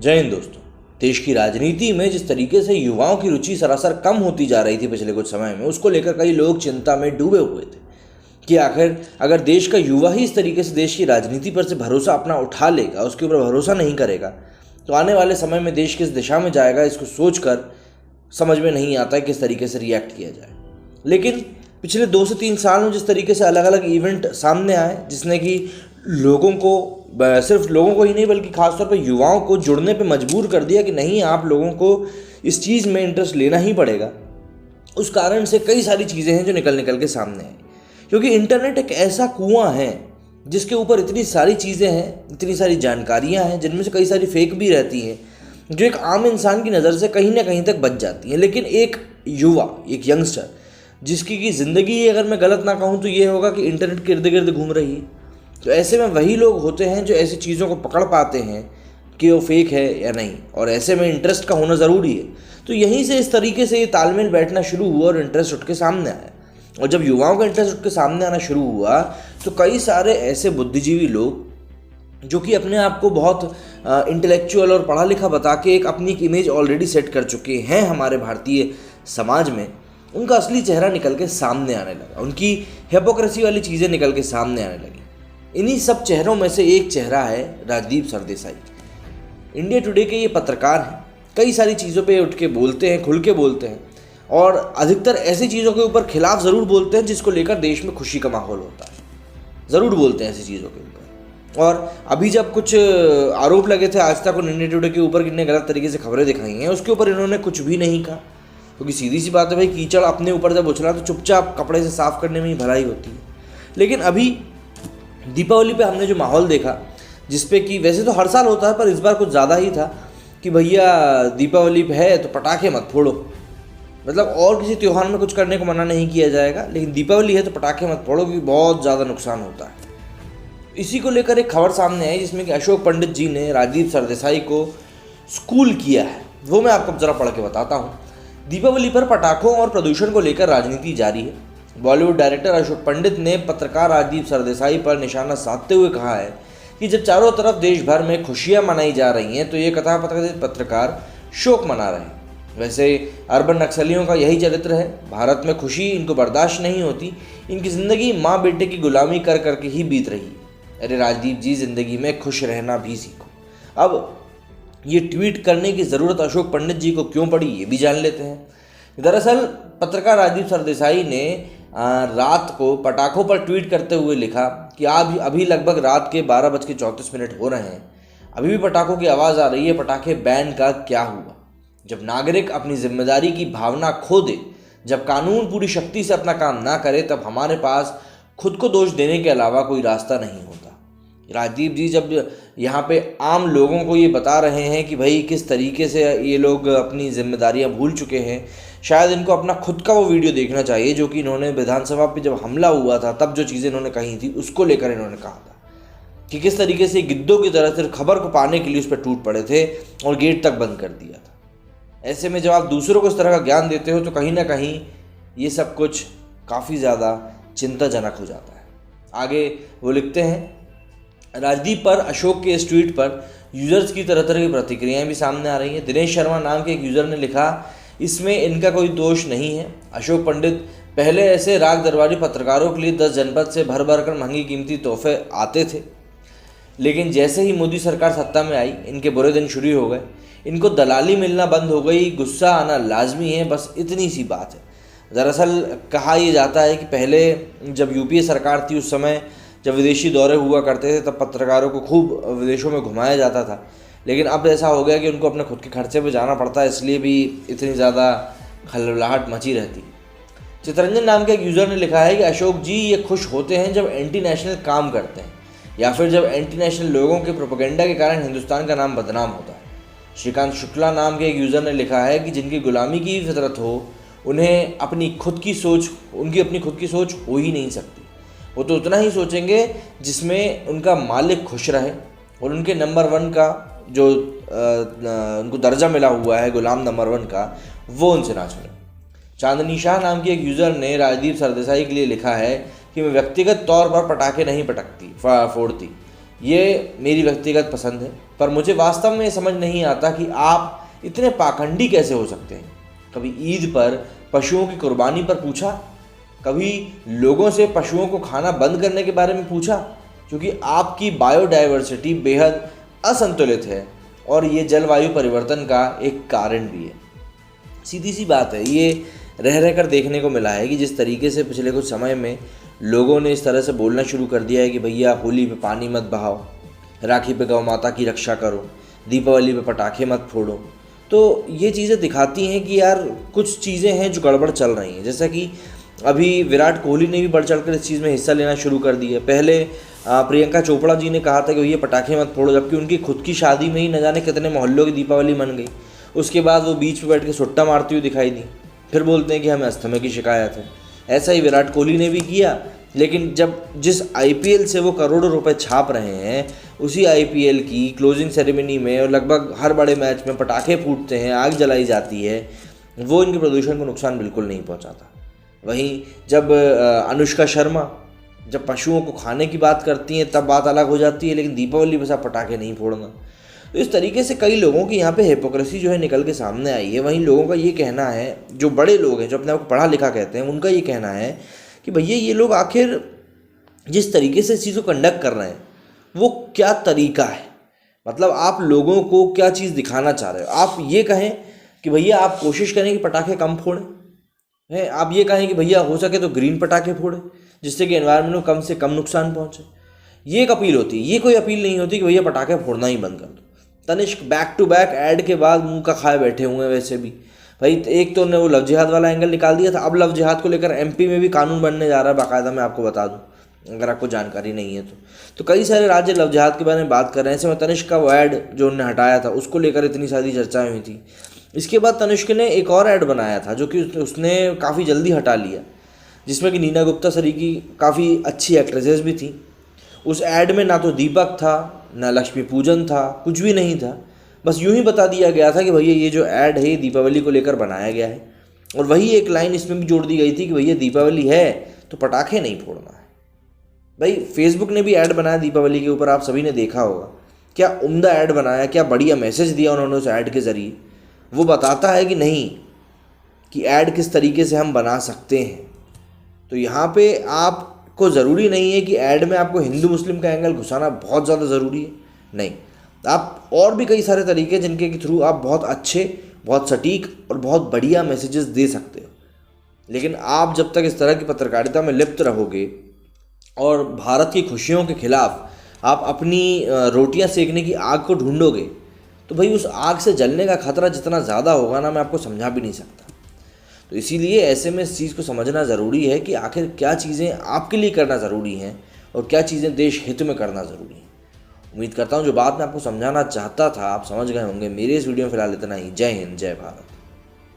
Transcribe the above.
जय हिंद दोस्तों। देश की राजनीति में जिस तरीके से युवाओं की रुचि सरासर कम होती जा रही थी पिछले कुछ समय में, उसको लेकर कई लोग चिंता में डूबे हुए थे कि आखिर अगर देश का युवा ही इस तरीके से देश की राजनीति पर से भरोसा अपना उठा लेगा, उसके ऊपर भरोसा नहीं करेगा, तो आने वाले समय में देश किस दिशा में जाएगा, इसको सोचकर समझ में नहीं आता है किस तरीके से रिएक्ट किया जाए। लेकिन पिछले 2 से 3 साल में जिस तरीके से अलग अलग इवेंट सामने आए, जिसने कि लोगों को, सिर्फ लोगों को ही नहीं बल्कि खासतौर पर युवाओं को जुड़ने पे मजबूर कर दिया कि नहीं, आप लोगों को इस चीज़ में इंटरेस्ट लेना ही पड़ेगा। उस कारण से कई सारी चीज़ें हैं जो निकल के सामने आई, क्योंकि इंटरनेट एक ऐसा कुआं है जिसके ऊपर इतनी सारी चीज़ें हैं, इतनी सारी जानकारियाँ हैं, जिनमें से कई सारी फेक भी रहती हैं जो एक आम इंसान की नज़र से कहीं ना कहीं तक बच जाती हैं। लेकिन एक युवा, एक यंगस्टर जिसकी की ज़िंदगी, अगर मैं गलत ना कहूँ तो ये होगा कि इंटरनेट के इर्द गिर्द घूम रही है, तो ऐसे में वही लोग होते हैं जो ऐसी चीज़ों को पकड़ पाते हैं कि वो फेक है या नहीं, और ऐसे में इंटरेस्ट का होना ज़रूरी है। तो यहीं से इस तरीके से ये तालमेल बैठना शुरू हुआ और इंटरेस्ट उठ के सामने आया। और जब युवाओं का इंटरेस्ट उठ के सामने आना शुरू हुआ तो कई सारे ऐसे बुद्धिजीवी लोग जो कि अपने आप को बहुत इंटेलेक्चुअल और पढ़ा लिखा बता के एक अपनी एक इमेज ऑलरेडी सेट कर चुके हैं हमारे भारतीय समाज में, उनका असली चेहरा निकल के सामने आने लगा, उनकी हिपोक्रेसी वाली चीज़ें निकल के सामने आने लगी। इन्हीं सब चेहरों में से एक चेहरा है राजदीप सरदेसाई। इंडिया टुडे के ये पत्रकार हैं, कई सारी चीज़ों पे उठ के बोलते हैं, खुल के बोलते हैं, और अधिकतर ऐसी चीज़ों के ऊपर खिलाफ ज़रूर बोलते हैं जिसको लेकर देश में खुशी का माहौल होता है, ज़रूर बोलते हैं ऐसी चीज़ों के ऊपर। और अभी जब कुछ आरोप लगे थे आज तक और इंडिया टुडे के ऊपर कितने गलत तरीके से खबरें दिखाई हैं, उसके ऊपर इन्होंने कुछ भी नहीं कहा, क्योंकि सीधी सी बात है भाई, कीचड़ अपने ऊपर जब उछला तो चुपचाप कपड़े से साफ करने में ही भलाई होती है। लेकिन अभी दीपावली पे हमने जो माहौल देखा, जिसपे कि वैसे तो हर साल होता है पर इस बार कुछ ज़्यादा ही था कि भैया दीपावली पे है तो पटाखे मत फोड़ो, मतलब और किसी त्यौहार में कुछ करने को मना नहीं किया जाएगा, लेकिन दीपावली है तो पटाखे मत फोड़ो क्योंकि बहुत ज़्यादा नुकसान होता है। इसी को लेकर एक खबर सामने आई जिसमें कि अशोक पंडित जी ने राजदीप सरदेसाई को स्कूल किया है, वो मैं आपको ज़रा पढ़ के बताता हूँ। दीपावली पर पटाखों और प्रदूषण को लेकर राजनीति जारी है। बॉलीवुड डायरेक्टर अशोक पंडित ने पत्रकार राजदीप सरदेसाई पर निशाना साधते हुए कहा है कि जब चारों तरफ देश भर में खुशियां मनाई जा रही हैं तो ये कथाकथित पत्रकार शोक मना रहे हैं। वैसे अर्बन नक्सलियों का यही चरित्र है, भारत में खुशी इनको बर्दाश्त नहीं होती, इनकी ज़िंदगी माँ बेटे की गुलामी कर करके ही बीत रही है। अरे राजदीप जी, ज़िंदगी में खुश रहना भी सीखो। अब ये ट्वीट करने की ज़रूरत अशोक पंडित जी को क्यों पड़ी, ये भी जान लेते हैं। दरअसल पत्रकार राजदीप सरदेसाई ने रात को पटाखों पर ट्वीट करते हुए लिखा कि अभी लगभग रात के 12:34 हो रहे हैं, अभी भी पटाखों की आवाज़ आ रही है, पटाखे बैन का क्या हुआ। जब नागरिक अपनी जिम्मेदारी की भावना खो दे, जब कानून पूरी शक्ति से अपना काम ना करे, तब हमारे पास खुद को दोष देने के अलावा कोई रास्ता नहीं होता। राजदीप जी जब यहाँ पे आम लोगों को ये बता रहे हैं कि भाई किस तरीके से ये लोग अपनी जिम्मेदारियाँ भूल चुके हैं, शायद इनको अपना खुद का वो वीडियो देखना चाहिए जो कि इन्होंने विधानसभा पे जब हमला हुआ था तब जो चीज़ें इन्होंने कही थी, उसको लेकर इन्होंने कहा था कि किस तरीके से गिद्धों की तरह सिर्फ खबर को पाने के लिए उस पर टूट पड़े थे और गेट तक बंद कर दिया था। ऐसे में जब आप दूसरों को इस तरह का ज्ञान देते हो तो कहीं ना कहीं ये सब कुछ काफ़ी ज़्यादा चिंताजनक हो जाता है। आगे वो लिखते हैं, राजदीप पर अशोक के इस ट्वीट पर यूजर्स की तरह तरह की प्रतिक्रियाएं भी सामने आ रही हैं। दिनेश शर्मा नाम के एक यूज़र ने लिखा, इसमें इनका कोई दोष नहीं है। अशोक पंडित, पहले ऐसे राग दरबारी पत्रकारों के लिए 10 जनपद से भर भर कर महंगी कीमती तोहफे आते थे, लेकिन जैसे ही मोदी सरकार सत्ता में आई, इनके बुरे दिन शुरू हो गए। इनको दलाली मिलना बंद हो गई, गुस्सा आना लाजमी है, बस इतनी सी बात है। दरअसल कहा यह जाता है कि पहले जब यूपीए सरकार थी, उस समय जब विदेशी दौरे हुआ करते थे तब पत्रकारों को खूब विदेशों में घुमाया जाता था, लेकिन अब ऐसा हो गया कि उनको अपने खुद के खर्चे पे जाना पड़ता है, इसलिए भी इतनी ज़्यादा खलबलाहट मची रहती। चितरंजन नाम के एक यूज़र ने लिखा है कि अशोक जी ये खुश होते हैं जब एंटी नेशनल काम करते हैं या फिर जब एंटी नेशनल लोगों के प्रोपेगेंडा के कारण हिंदुस्तान का नाम बदनाम होता है। श्रीकांत शुक्ला नाम के एक यूज़र ने लिखा है कि जिनकी गुलामी की फितरत हो, उन्हें अपनी खुद की सोच हो ही नहीं सकती। वो तो उतना ही सोचेंगे जिसमें उनका मालिक खुश रहे और उनके नंबर 1 का जो उनको दर्जा मिला हुआ है गुलाम नंबर 1 का, वो उनसे ना सुने। चांदनी शाह नाम की एक यूज़र ने राजदीप सरदेसाई के लिए लिखा है कि मैं व्यक्तिगत तौर पर पटाखे नहीं फोड़ती, ये मेरी व्यक्तिगत पसंद है, पर मुझे वास्तव में समझ नहीं आता कि आप इतने पाखंडी कैसे हो सकते हैं। कभी ईद पर पशुओं की कुर्बानी पर पूछा, कभी लोगों से पशुओं को खाना बंद करने के बारे में पूछा, क्योंकि आपकी बायोडाइवर्सिटी बेहद असंतुलित है और ये जलवायु परिवर्तन का एक कारण भी है। सीधी सी बात है, ये रह रह कर देखने को मिला है कि जिस तरीके से पिछले कुछ समय में लोगों ने इस तरह से बोलना शुरू कर दिया है कि भैया होली पे पानी मत बहाओ, राखी पे गौ माता की रक्षा करो, दीपावली पे पटाखे मत फोड़ो, तो ये चीज़ें दिखाती हैं कि यार कुछ चीज़ें हैं जो गड़बड़ चल रही हैं। जैसा कि अभी विराट कोहली ने भी बढ़ चढ़ कर इस चीज़ में हिस्सा लेना शुरू कर दिया। पहले प्रियंका चोपड़ा जी ने कहा था कि भैया पटाखे मत फोड़ो, जबकि उनकी खुद की शादी में ही न जाने कितने मोहल्लों की दीपावली मन गई। उसके बाद वो बीच पे बैठ के सुट्टा मारती हुई दिखाई दी, फिर बोलते हैं कि हमें अस्थमा की शिकायत है। ऐसा ही विराट कोहली ने भी किया, लेकिन जब जिस आईपीएल से वो करोड़ों रुपए छाप रहे हैं, उसी आईपीएल की क्लोजिंग सेरेमनी में और लगभग हर बड़े मैच में पटाखे फूटते हैं, आग जलाई जाती है, वो इनके प्रदूषण को नुकसान बिल्कुल नहीं पहुंचाता। वहीं जब अनुष्का शर्मा जब पशुओं को खाने की बात करती हैं तब बात अलग हो जाती है, लेकिन दीपावली पर सब पटाखे नहीं फोड़ना। तो इस तरीके से कई लोगों की यहाँ पे हिपोक्रेसी जो है निकल के सामने आई है। वहीं लोगों का ये कहना है, जो बड़े लोग हैं जो अपने आप को पढ़ा लिखा कहते हैं, उनका ये कहना है कि भैया ये लोग आखिर जिस तरीके से इस चीज़ को कंडक्ट कर रहे हैं वो क्या तरीका है, मतलब आप लोगों को क्या चीज़ दिखाना चाह रहे हो। आप ये कहें कि भैया आप कोशिश करें कि पटाखे कम फोड़ें, है आप ये कहें कि भैया हो सके तो ग्रीन पटाखे फोड़ें जिससे कि एनवायरनमेंट को कम से कम नुकसान पहुंचे, ये एक अपील होती है। ये कोई अपील नहीं होती कि भैया पटाखे फोड़ना ही बंद कर दो। Tanishq back to back ad के बाद मुंह का खाए बैठे हुए हैं। वैसे भी भाई एक तो उन्होंने वो लव जिहाद वाला एंगल निकाल दिया था, अब लव जिहाद को लेकर एमपी में भी कानून बनने जा रहा है बाकायदा, मैं आपको बता दूं अगर आपको जानकारी नहीं है तो कई सारे राज्य लव जिहाद के बारे में बात कर रहे हैं। ऐसे में तनिष्क का वो ऐड जो उन्होंने हटाया था उसको लेकर इतनी सारी चर्चाएं हुई थी। इसके बाद तनिष्क ने एक और ऐड बनाया था जो कि उसने काफ़ी जल्दी हटा लिया, जिसमें कि नीना गुप्ता सरी की काफ़ी अच्छी एक्ट्रेसेस भी थी। उस ऐड में ना तो दीपक था, ना लक्ष्मी पूजन था, कुछ भी नहीं था। बस यूं ही बता दिया गया था कि भैया ये जो ऐड है दीपावली को लेकर बनाया गया है, और वही एक लाइन इसमें भी जोड़ दी गई थी कि भैया दीपावली है तो पटाखे नहीं फोड़ना है। भाई फेसबुक ने भी ऐड बनाया दीपावली के ऊपर, आप सभी ने देखा होगा। क्या उम्दा ऐड बनाया, क्या बढ़िया मैसेज दिया उन्होंने उस ऐड के ज़रिए। वो बताता है कि नहीं कि ऐड किस तरीके से हम बना सकते हैं। तो यहाँ पे आपको ज़रूरी नहीं है कि ऐड में आपको हिंदू मुस्लिम का एंगल घुसाना बहुत ज़्यादा ज़रूरी है, नहीं। आप और भी कई सारे तरीके जिनके के थ्रू आप बहुत अच्छे, बहुत सटीक और बहुत बढ़िया मैसेजेस दे सकते हो। लेकिन आप जब तक इस तरह की पत्रकारिता में लिप्त रहोगे और भारत की खुशियों के खिलाफ आप अपनी रोटियां सेकने की आग को ढूंढोगे, तो भाई उस आग से जलने का खतरा जितना ज़्यादा होगा ना, मैं आपको समझा भी नहीं सकता। तो इसीलिए ऐसे में इस चीज़ को समझना ज़रूरी है कि आखिर क्या चीज़ें आपके लिए करना ज़रूरी हैं और क्या चीज़ें देश हित में करना ज़रूरी है। उम्मीद करता हूँ जो बात मैं आपको समझाना चाहता था आप समझ गए होंगे। मेरे इस वीडियो में फिलहाल इतना ही। जय हिंद, जय भारत।